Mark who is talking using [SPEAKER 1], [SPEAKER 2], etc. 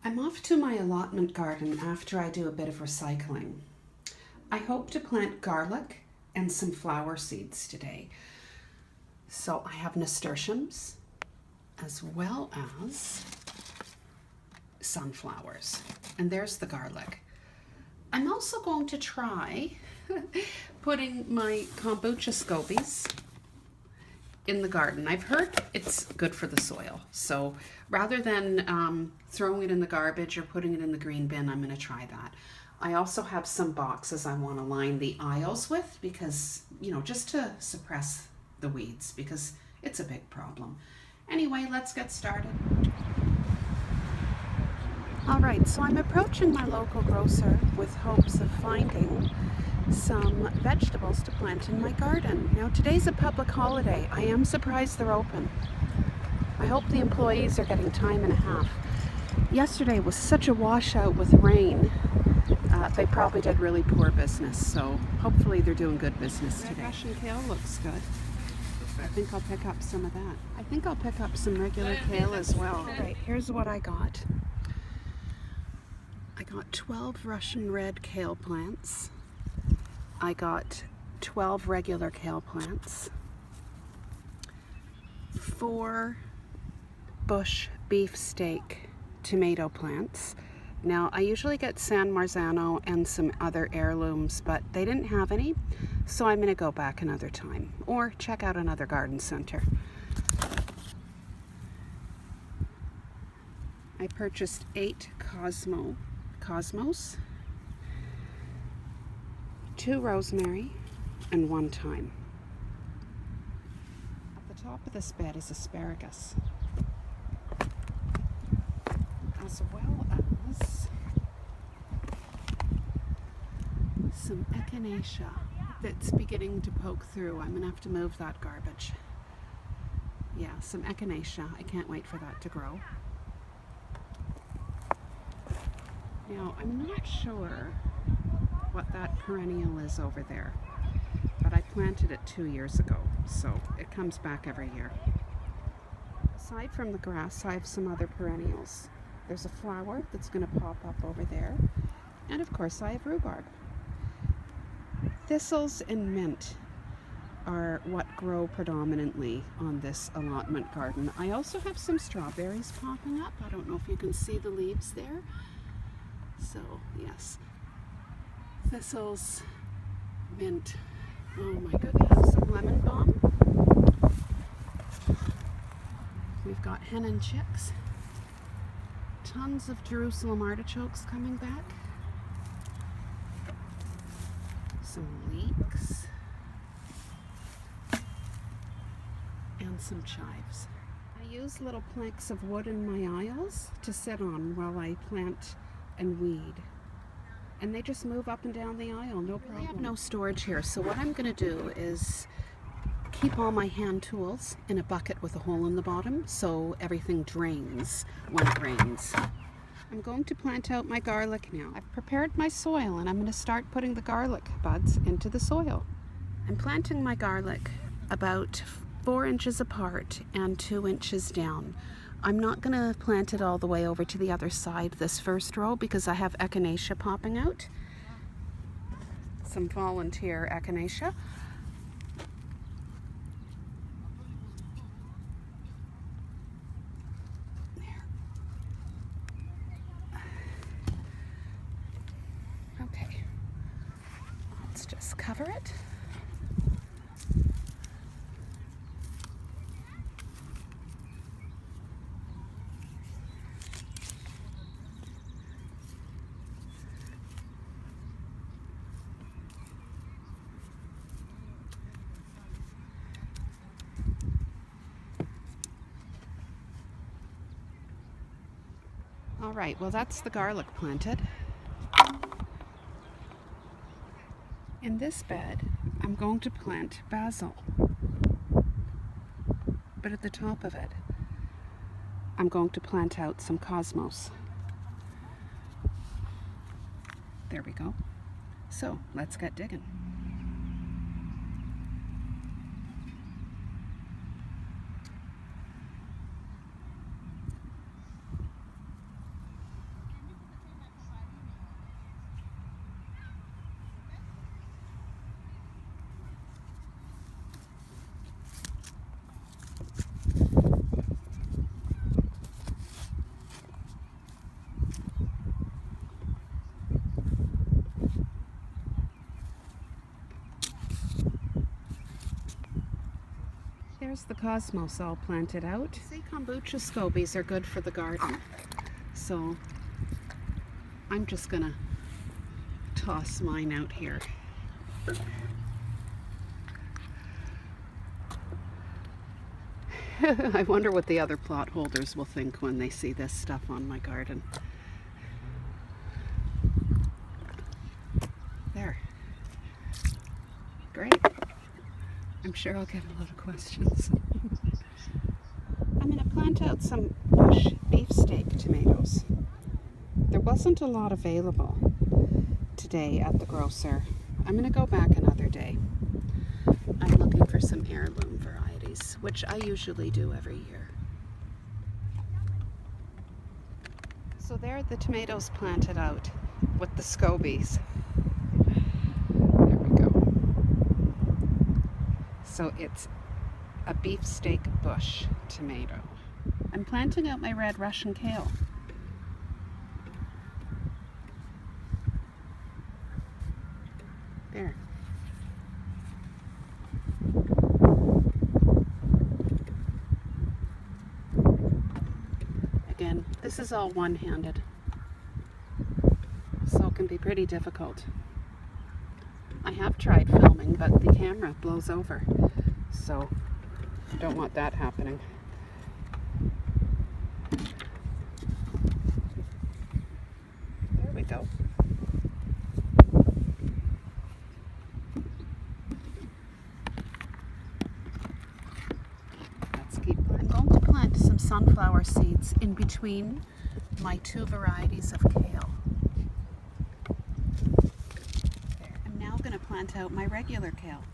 [SPEAKER 1] I'm off to my allotment garden after I do a bit of recycling. I hope to plant garlic and some flower seeds today. So I have nasturtiums as well as sunflowers. And there's the garlic. I'm also going to try putting my kombucha scobies in the garden. I've heard it's good for the soil. So rather than throwing it in the garbage or putting it in the green bin, I'm going to try that. I also have some boxes I want to line the aisles with because, just to suppress the weeds because it's a big problem. Anyway, let's get started. All right, so I'm approaching my local grocer with hopes of finding some vegetables to plant in my garden. Now, today's a public holiday. I am surprised they're open. I hope the employees are getting time and a half. Yesterday was such a washout with rain. They probably did really poor business, so hopefully they're doing good business today. Russian kale looks good. I think I'll pick up some of that. I think I'll pick up some regular kale as well. All right, here's what I got. I got 12 Russian red kale plants. I got 12 regular kale plants, 4 bush beefsteak tomato plants. Now, I usually get San Marzano and some other heirlooms, but they didn't have any, so I'm going to go back another time or check out another garden center. I purchased 8 cosmos, 2 rosemary, and 1 thyme. At the top of this bed is asparagus, as well as some echinacea that's beginning to poke through. I'm going to have to move that garbage. Yeah, some echinacea. I can't wait for that to grow. Now, I'm not sure what that perennial is over there, but I planted it 2 years ago, so it comes back every year. Aside from the grass, I have some other perennials. There's a flower that's going to pop up over there, and of course I have rhubarb. Thistles and mint are what grow predominantly on this allotment garden. I also have some strawberries popping up. I don't know if you can see the leaves there. So, yes. Thistles, mint, oh my goodness, some lemon balm. We've got hen and chicks. Tons of Jerusalem artichokes coming back. Some leeks. And some chives. I use little planks of wood in my aisles to sit on while I plant and weed. And they just move up and down the aisle, no problem. I have no storage here, so what I'm going to do is keep all my hand tools in a bucket with a hole in the bottom so everything drains when it rains. I'm going to plant out my garlic now. I've prepared my soil and I'm going to start putting the garlic buds into the soil. I'm planting my garlic about 4 inches apart and 2 inches down. I'm not going to plant it all the way over to the other side, this first row, because I have echinacea popping out. Some volunteer echinacea. There. Okay. Let's just cover it. All right, well, that's the garlic planted. In this bed, I'm going to plant basil. But at the top of it, I'm going to plant out some cosmos. There we go. So, let's get digging. There's the cosmos all planted out. See, kombucha scobies are good for the garden. So I'm just gonna toss mine out here. I wonder what the other plot holders will think when they see this stuff on my garden. There. Great. I'm sure I'll get a lot of questions. I'm going to plant out some bush beefsteak tomatoes. There wasn't a lot available today at the grocer. I'm going to go back another day. I'm looking for some heirloom varieties, which I usually do every year. So there are the tomatoes planted out with the scobies. There we go. So it's a beefsteak bush tomato. I'm planting out my red Russian kale. There. Again, this is all one-handed, so it can be pretty difficult. I have tried filming, but the camera blows over, so I don't want that happening. There we go. I'm going to plant some sunflower seeds in between my two varieties of kale. There. I'm now going to plant out my regular kale.